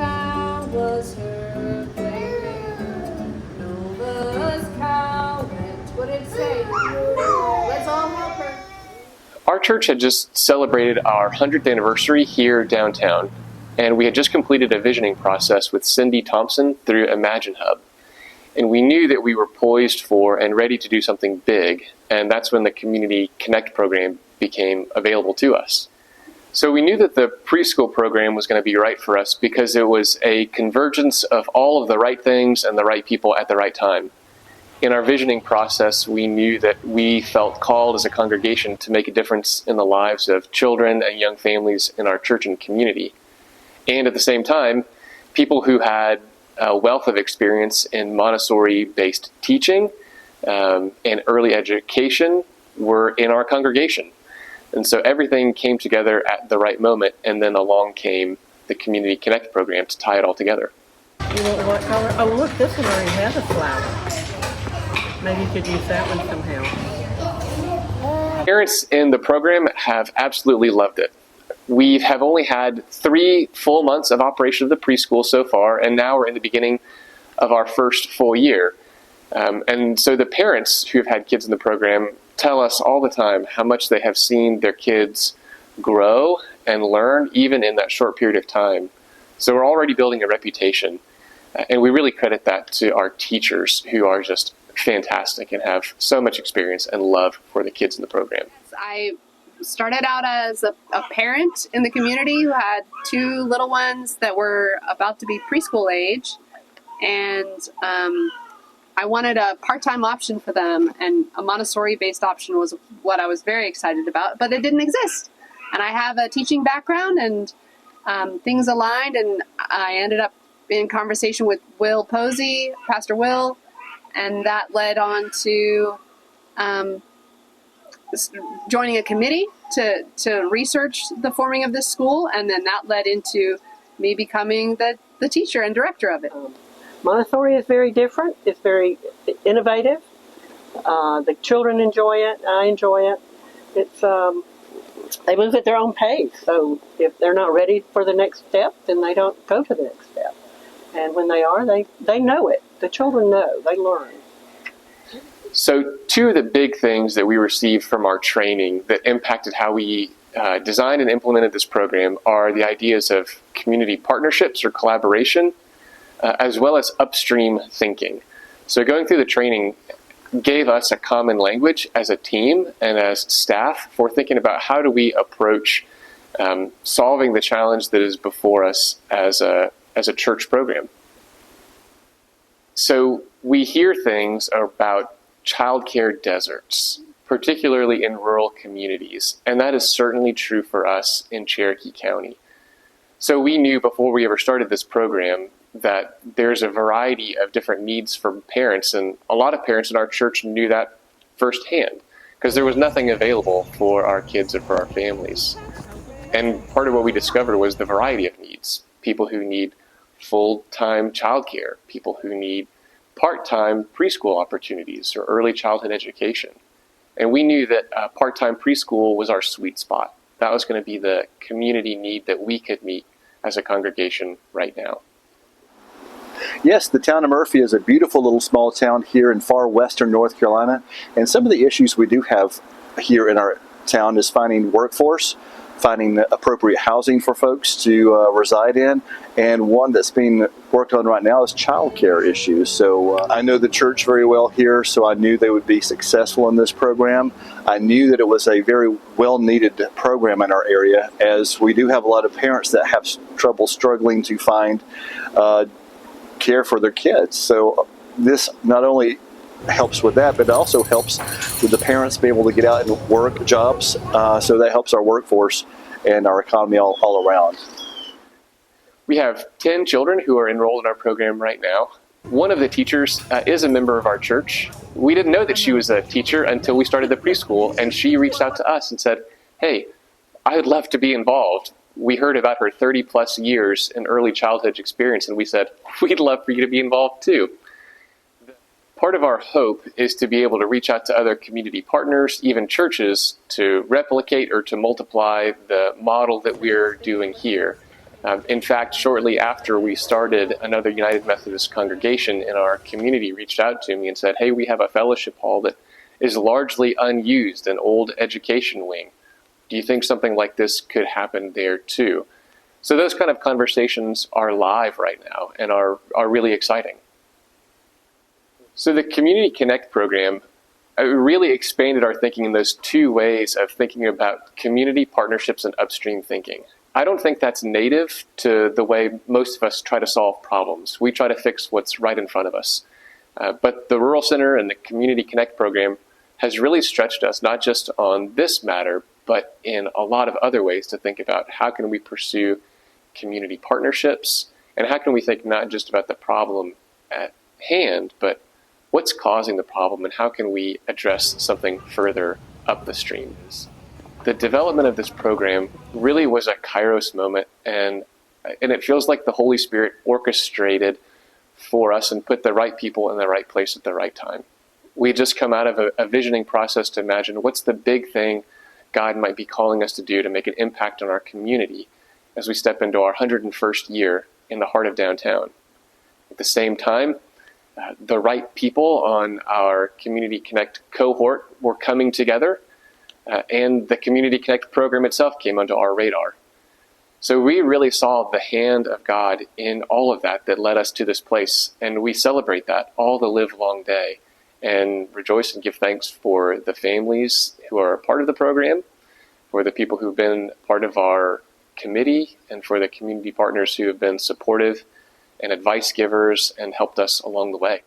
cow was her plaything. Nova's cow went. What did it say? Let's all help her. Our church had just celebrated our 100th anniversary here downtown, and we had just completed a visioning process with Cindy Thompson through Imagine Hub. And we knew that we were poised for and ready to do something big, and that's when the Community Connect program became available to us. So we knew that the preschool program was going to be right for us because it was a convergence of all of the right things and the right people at the right time. In our visioning process, we knew that we felt called as a congregation to make a difference in the lives of children and young families in our church and community. And at the same time, people who had a wealth of experience in Montessori-based teaching and early education were in our congregation. And so everything came together at the right moment, and then along came the Community Connect program to tie it all together. You want what color? Oh, look, this one already has a flower. Maybe you could use that one somehow. Parents in the program have absolutely loved it. We have only had 3 full months of operation of the preschool so far, and now we're in the beginning of our first full year. And so the parents who have had kids in the program tell us all the time how much they have seen their kids grow and learn even in that short period of time. So we're already building a reputation, and we really credit that to our teachers who are just fantastic and have so much experience and love for the kids in the program. I started out as a parent in the community who had 2 little ones that were about to be preschool age, and I wanted a part-time option for them, and a Montessori-based option was what I was very excited about, but it didn't exist. And I have a teaching background, and things aligned, and I ended up in conversation with Will Posey, Pastor Will, and that led on to joining a committee to research the forming of this school, and then that led into me becoming the teacher and director of it. Montessori is very different. It's very innovative. The children enjoy it. I enjoy it. It's they move at their own pace. So if they're not ready for the next step, then they don't go to the next step. And when they are, they know it. The children know. They learn. So 2 of the big things that we received from our training that impacted how we designed and implemented this program are the ideas of community partnerships or collaboration, as well as upstream thinking. So going through the training gave us a common language as a team and as staff for thinking about how do we approach solving the challenge that is before us as a church program. So we hear things about childcare deserts, particularly in rural communities, and that is certainly true for us in Cherokee County. So we knew before we ever started this program that there's a variety of different needs for parents, and a lot of parents in our church knew that firsthand because there was nothing available for our kids or for our families. And part of what we discovered was the variety of needs. People who need full-time childcare, people who need part-time preschool opportunities or early childhood education. And we knew that part-time preschool was our sweet spot. That was going to be the community need that we could meet as a congregation right now. Yes, the town of Murphy is a beautiful little small town here in far western North Carolina. And some of the issues we do have here in our town is finding workforce, finding appropriate housing for folks to reside in, and one that's being worked on right now is childcare issues. So I know the church very well here, so I knew they would be successful in this program. I knew that it was a very well-needed program in our area, as we do have a lot of parents that have trouble struggling to find care for their kids. So this not only helps with that, but it also helps with the parents be able to get out and work jobs. So that helps our workforce and our economy all around. We have 10 children who are enrolled in our program right now. One of the teachers is a member of our church. We didn't know that she was a teacher until we started the preschool, and she reached out to us and said, "Hey, I would love to be involved." We heard about her 30 plus years in early childhood experience, and we said, "We'd love for you to be involved too." Part of our hope is to be able to reach out to other community partners, even churches, to replicate or to multiply the model that we're doing here. In fact, shortly after we started, another United Methodist congregation in our community reached out to me and said, hey, we have a fellowship hall that is largely unused, an old education wing. Do you think something like this could happen there too? So those kind of conversations are live right now and are really exciting. So the Community Connect program really expanded our thinking in those two ways of thinking about community partnerships and upstream thinking. I don't think that's native to the way most of us try to solve problems. We try to fix what's right in front of us. But the Rural Center and the Community Connect program has really stretched us, not just on this matter, but in a lot of other ways to think about how can we pursue community partnerships, and how can we think not just about the problem at hand, but what's causing the problem and how can we address something further up the stream. The development of this program really was a Kairos moment, and it feels like the Holy Spirit orchestrated for us and put the right people in the right place at the right time. We had just come out of a visioning process to imagine what's the big thing God might be calling us to do to make an impact on our community as we step into our 101st year in the heart of downtown. At the same time, the right people on our Community Connect cohort were coming together, and the Community Connect program itself came onto our radar. So we really saw the hand of God in all of that led us to this place, and we celebrate that all the live long day and rejoice and give thanks for the families who are a part of the program, for the people who've been part of our committee, and for the community partners who have been supportive and advice givers and helped us along the way.